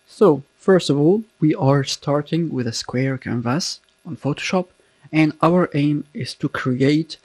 So, first of all, we are starting with a square canvas on Photoshop, and our aim is to create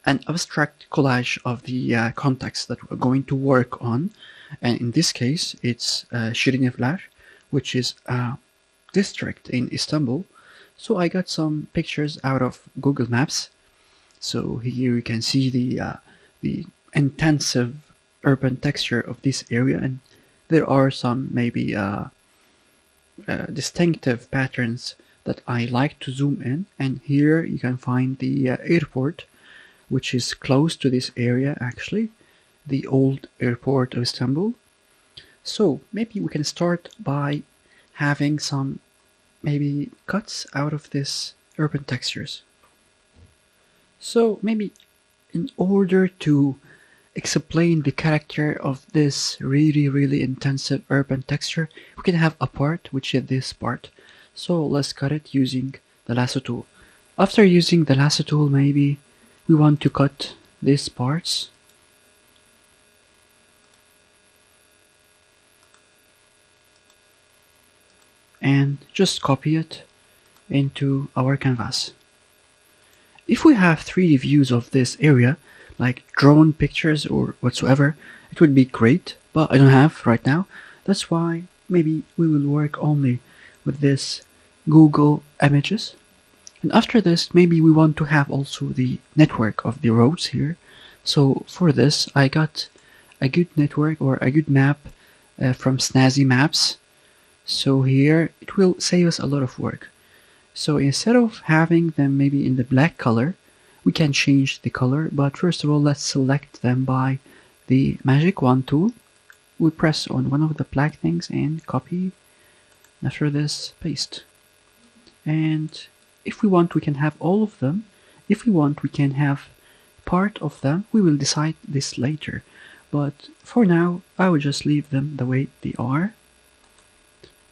an abstract collage of the context that we're going to work on. And in this case, it's Şirinevler, which is a district in Istanbul. So I got some pictures out of Google Maps. So here you can see the intensive urban texture of this area, and there are some maybe distinctive patterns that I like to zoom in. And here you can find the airport, which is close to this area actually, the old airport of Istanbul. So maybe we can start by having some maybe cuts out of this urban textures. So maybe in order to explain the character of this really intensive urban texture, we can have a part which is this part. So let's cut it using the lasso tool. After using the lasso tool, maybe we want to cut these parts. And just copy it into our canvas. If we have 3D views of this area, like drone pictures or whatsoever, it would be great, but I don't have right now. That's why maybe we will work only with this Google Images. And after this, maybe we want to have also the network of the roads here. So for this, I got a good network or a good map from Snazzy Maps. So here it will save us a lot of work. So instead of having them maybe in the black color, we can change the color, but first of all let's select them by the magic wand tool. We press on one of the black things and copy. After this, paste. And if we want, we can have all of them. If we want, we can have part of them. We will decide this later, but for now I will just leave them the way they are.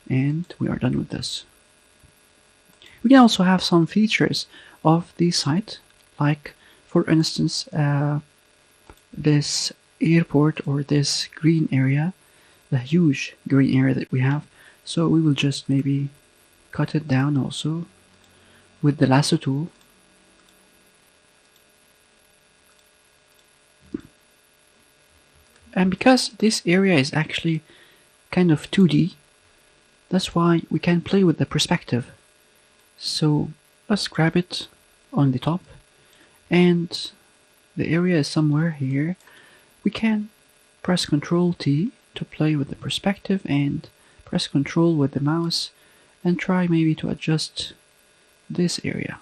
And we are done with this. We can also have some features of the site, like for instance this airport or this green area, the huge green area that we have. So we will just maybe cut it down also with the lasso tool. And because this area is actually kind of 2D, that's why we can play with the perspective. So let's grab it on the top, and the area is somewhere here. We can press Ctrl T to play with the perspective and press Ctrl with the mouse and try maybe to adjust this area.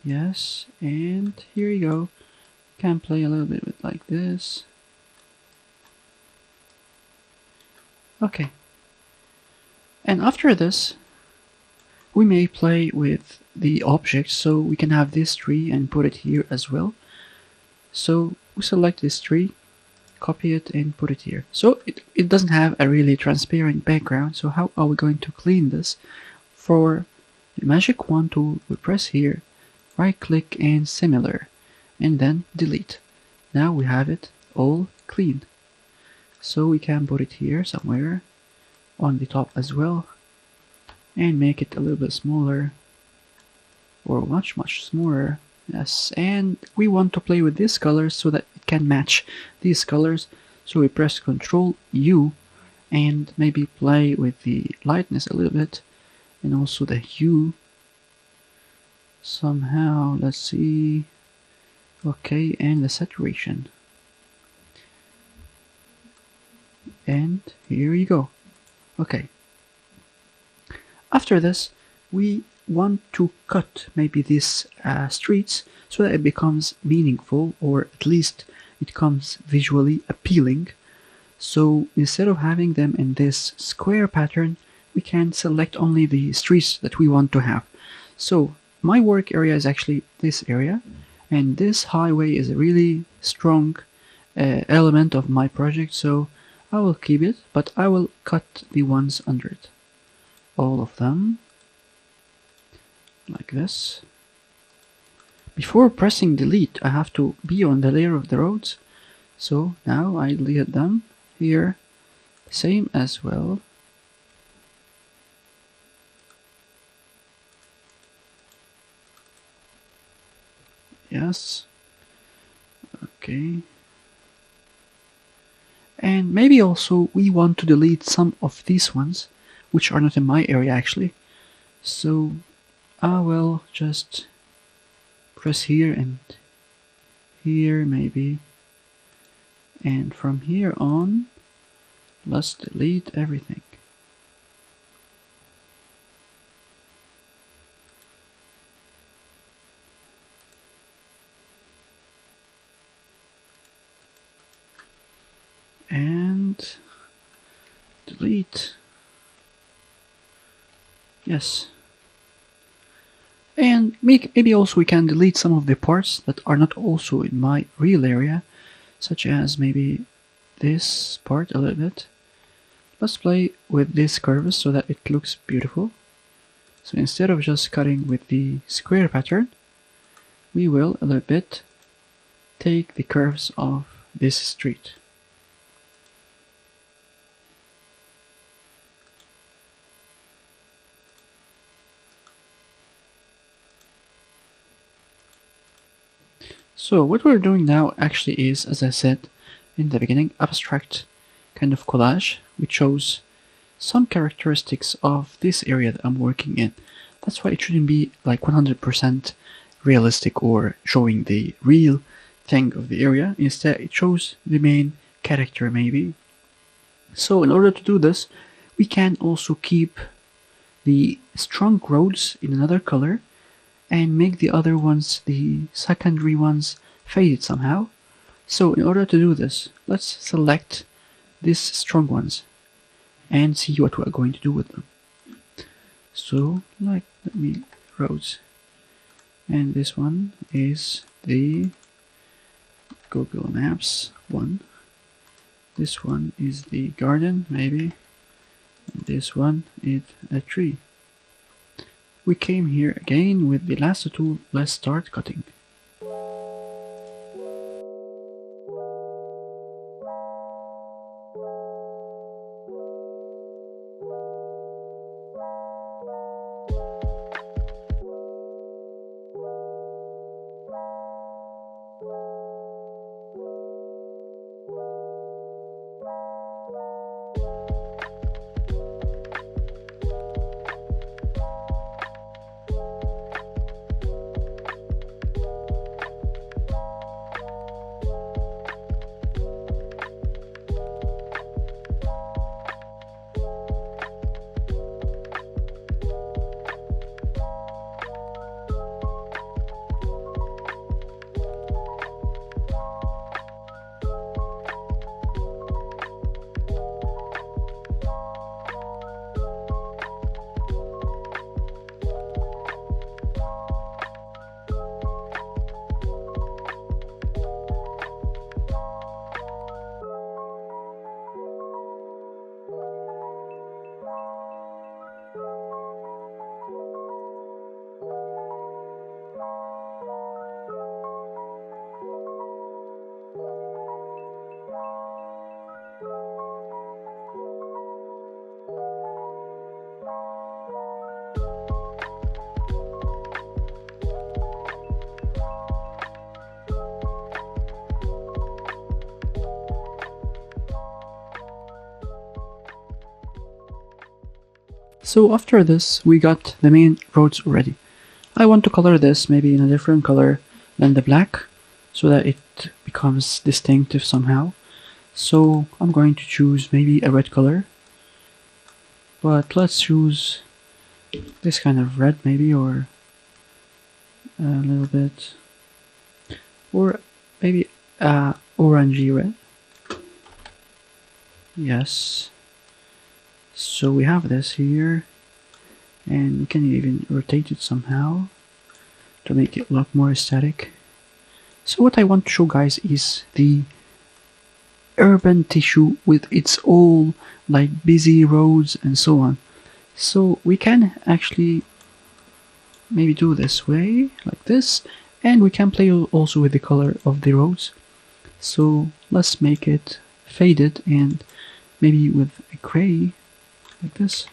Yes, and here you go. Can play a little bit with like this. Okay. And after this, we may play with the objects, so we can have this tree and put it here as well. So we select this tree, copy it and put it here. So it doesn't have a really transparent background, so how are we going to clean this? For the magic wand tool, we press here, right click and similar, and then delete. Now we have it all clean. So we can put it here somewhere on the top as well and make it a little bit smaller, or much smaller. Yes, and we want to play with these colors so that it can match these colors. So we press Ctrl U and maybe play with the lightness a little bit and also the hue somehow. Let's see. Okay, and the saturation. And here you go. Okay. After this, we want to cut maybe these streets so that it becomes meaningful, or at least it becomes visually appealing. So instead of having them in this square pattern, we can select only the streets that we want to have. So my work area is actually this area, and this highway is a really strong element of my project, so I will keep it, but I will cut the ones under it. All of them. Like this. Before pressing delete, I have to be on the layer of the roads. So now I deleted them. Here, same as well. Yes. Okay. And maybe also we want to delete some of these ones, which are not in my area actually. So I will just press here and here maybe. And from here on, let's delete everything. And delete. Yes. And maybe also we can delete some of the parts that are not also in my real area, such as maybe this part a little bit. Let's play with these curves so that it looks beautiful. So instead of just cutting with the square pattern, we will a little bit take the curves of this street. So what we're doing now actually is, as I said in the beginning, abstract kind of collage, which shows some characteristics of this area that I'm working in. That's why it shouldn't be like 100% realistic or showing the real thing of the area. Instead, it shows the main character maybe. So in order to do this, we can also keep the strong roads in another color and make the other ones, the secondary ones, faded somehow. So in order to do this, let's select these strong ones and see what we're going to do with them. So let me roads, and this one is the Google Maps one. This one is the garden maybe, and this one is a tree. We came here again with the lasso tool. Let's start cutting. So after this, we got the main roads already. I want to color this maybe in a different color than the black, so that it becomes distinctive somehow. So I'm going to choose maybe a red color, but let's choose this kind of red maybe, or a little bit, or maybe orangey red. Yes. So we have this here, and we can even rotate it somehow to make it look more aesthetic. So what I want to show guys is the urban tissue with its all like busy roads and so on. So we can actually maybe do this way, like this, and we can play also with the color of the roads. So let's make it faded and maybe with a gray like this.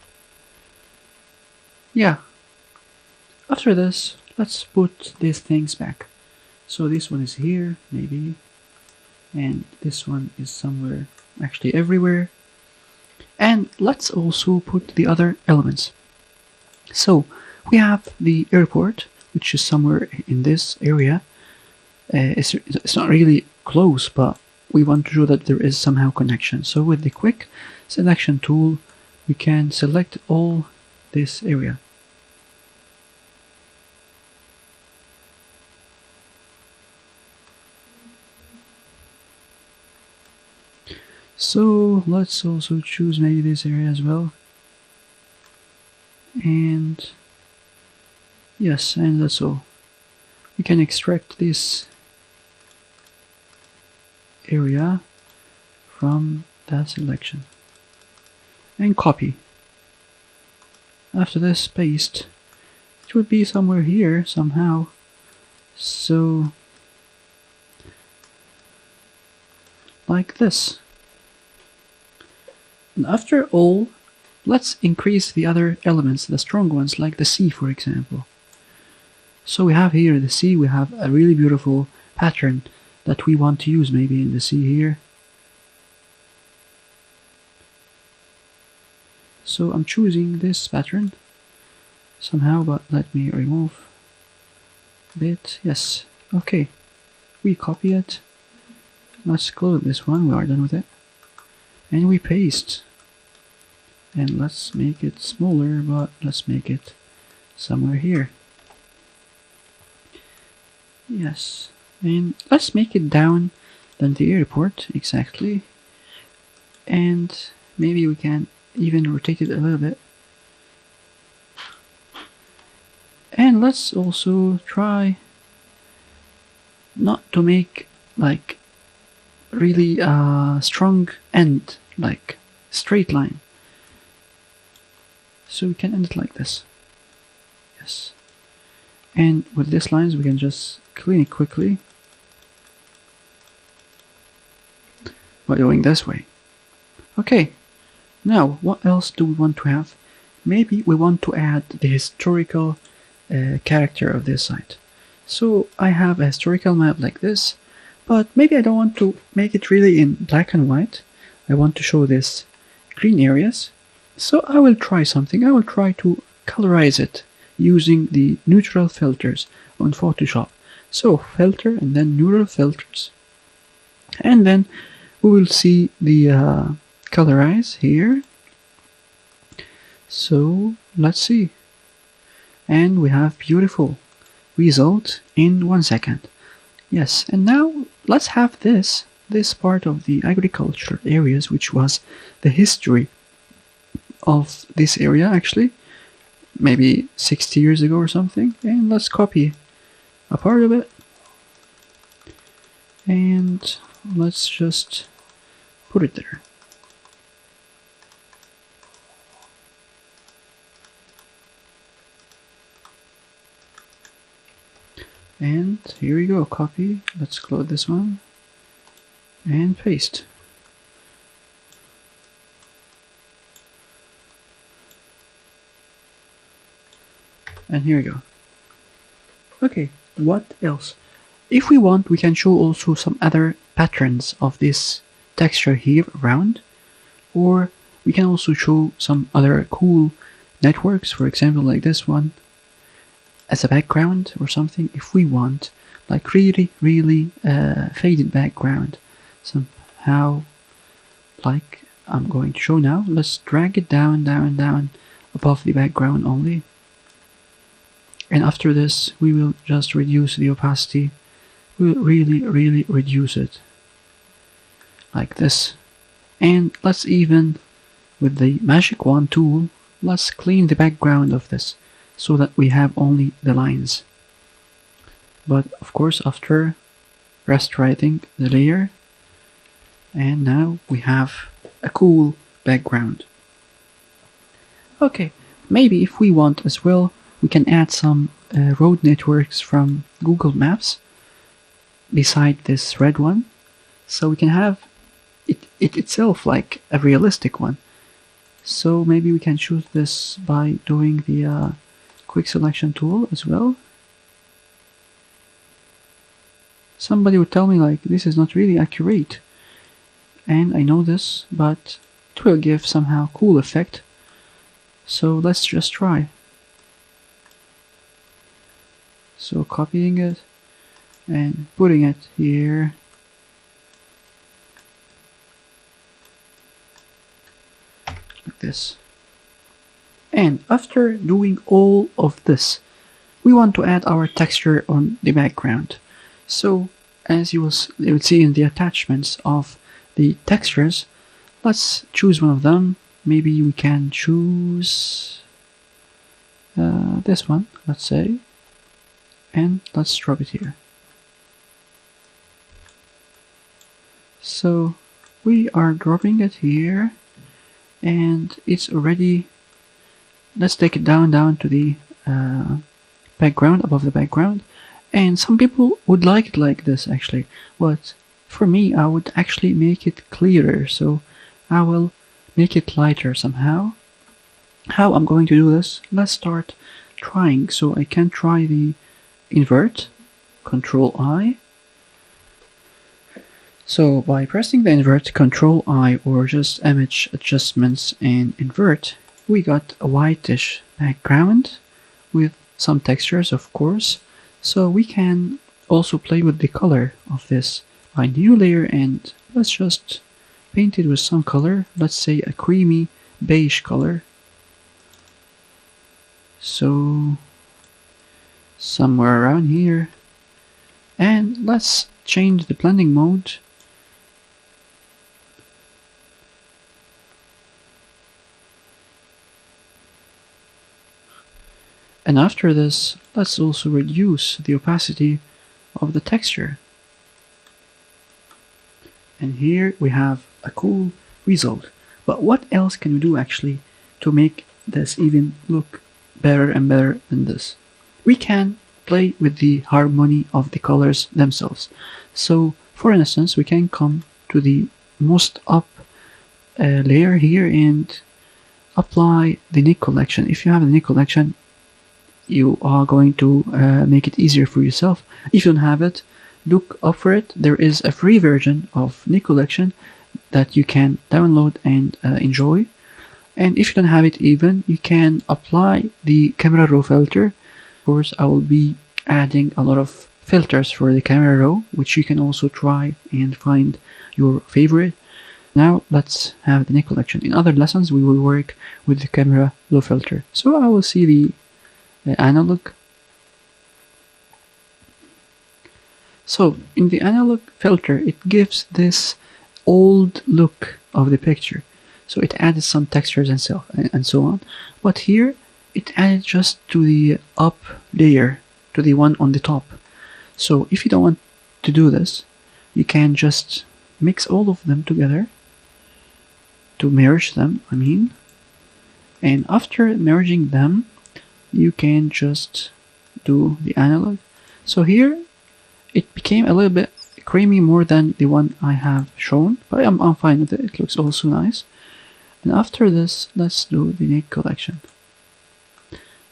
Yeah. After this, let's put these things back. So this one is here, maybe, and this one is somewhere, actually everywhere. And let's also put the other elements. So we have the airport, which is somewhere in this area. It's not really close, but we want to show that there is somehow connection. So with the quick selection tool, we can select all this area. So let's also choose maybe this area as well. And yes, and that's all. We can extract this area from that selection and copy. After this, paste. It would be somewhere here somehow. So like this. And after all, let's increase the other elements, the strong ones, like the sea, for example. So we have here the sea, we have a really beautiful pattern that we want to use maybe in the sea here. So I'm choosing this pattern somehow, but let me remove a bit. Yes, okay. We copy it. Let's close this one, we are done with it. And we paste. And let's make it smaller, but let's make it somewhere here. Yes, and let's make it down than the airport, exactly. And maybe we can even rotate it a little bit. And let's also try not to make like really strong end, like straight line. So we can end it like this. Yes. And with these lines we can just clean it quickly by going this way. Okay, now what else do we want to have? Maybe we want to add the historical character of this site. So I have a historical map like this, but maybe I don't want to make it really in black and white. I want to show this green areas. So I will try something. I will try to colorize it using the neutral filters on Photoshop. So filter and then neutral filters. And then we will see the colorize here. So let's see. And we have beautiful result in 1 second. Yes, and now let's have this part of the agriculture areas, which was the history of this area actually, maybe 60 years ago or something. And let's copy a part of it and let's just put it there. And here we go, copy. Let's close this one and paste. And here we go. Okay, what else? If we want, we can show also some other patterns of this texture here around, or we can also show some other cool networks, for example like this one, as a background or something, if we want, like really faded background, somehow, like I'm going to show now. Let's drag it down above the background only. And after this, we will just reduce the opacity. We'll really reduce it. Like this. And let's even, with the magic wand tool, let's clean the background of this, so that we have only the lines. But of course, after restoring the layer, and now we have a cool background. Okay, maybe if we want as well, we can add some road networks from Google Maps beside this red one. so we can have it itself like a realistic one. So maybe we can choose this by doing the quick selection tool as well. Somebody would tell me like this is not really accurate, and I know this, but it will give somehow cool effect. So let's just try. So copying it and putting it here. Like this. And after doing all of this, we want to add our texture on the background. So as you will see in the attachments of the textures, let's choose one of them. Maybe we can choose this one, let's say, and let's drop it here. So we are dropping it here, and it's already, let's take it down to the background, above the background. And some people would like it like this actually, but for me I would actually make it clearer, so I will make it lighter somehow. How I'm going to do this? Let's start trying. So I can try the invert, Control I. So by pressing the invert, Control I, or just image adjustments and invert, we got a whitish background with some textures, of course. So we can also play with the color of this by new layer, and let's just paint it with some color. Let's say a creamy beige color. So somewhere around here. And let's change the blending mode. And after this, let's also reduce the opacity of the texture. And here we have a cool result. But what else can we do actually to make this even look better and better than this? We can play with the harmony of the colors themselves. So for instance, we can come to the most up layer here and apply the Nick collection. If you have the Nick collection, you are going to make it easier for yourself. If you don't have it, look up for it. There is a free version of Nick collection that you can download and enjoy. And if you don't have it even, you can apply the camera raw filter. Of course, I will be adding a lot of filters for the camera raw, which you can also try and find your favorite. Now let's have the Nick collection. In other lessons, we will work with the camera raw filter. So I will see the analog. So in the analog filter, it gives this old look of the picture. So it added some textures and so on. But here it added just to the up layer, to the one on the top. So if you don't want to do this, you can just mix all of them together to merge them, I mean. And after merging them, you can just do the analog. So here it became a little bit creamy, more than the one I have shown, but I'm fine with it. It looks also nice. And after this, let's do the Nick collection.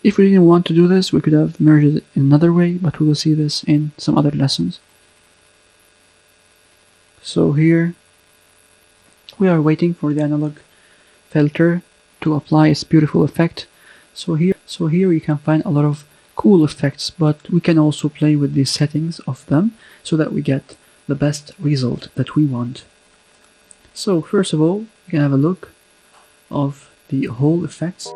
If we didn't want to do this, we could have merged it in another way, but we will see this in some other lessons. So here we are waiting for the analog filter to apply its beautiful effect. So here you can find a lot of cool effects, but we can also play with the settings of them so that we get the best result that we want. So first of all, you can have a look of the whole effects.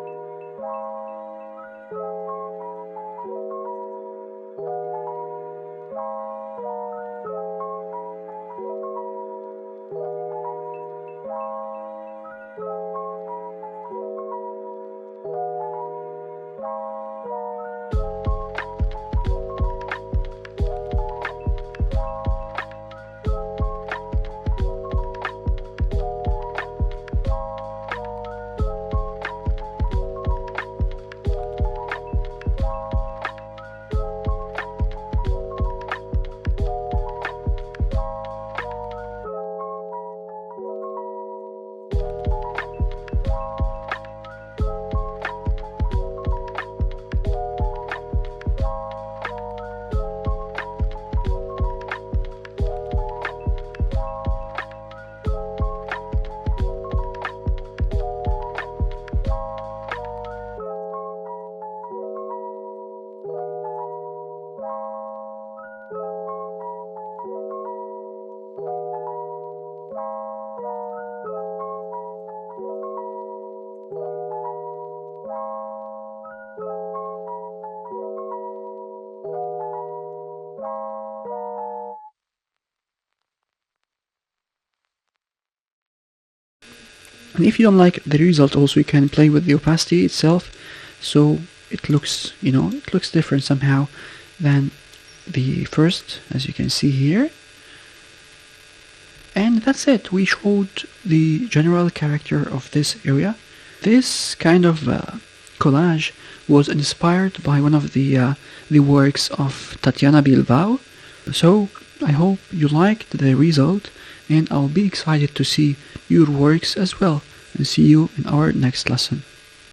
And if you don't like the result, also you can play with the opacity itself, so it looks, it looks different somehow than the first, as you can see here. And that's it. We showed the general character of this area. This kind of collage was inspired by one of the works of Tatiana Bilbao. So I hope you liked the result, and I'll be excited to see your works as well, and see you in our next lesson.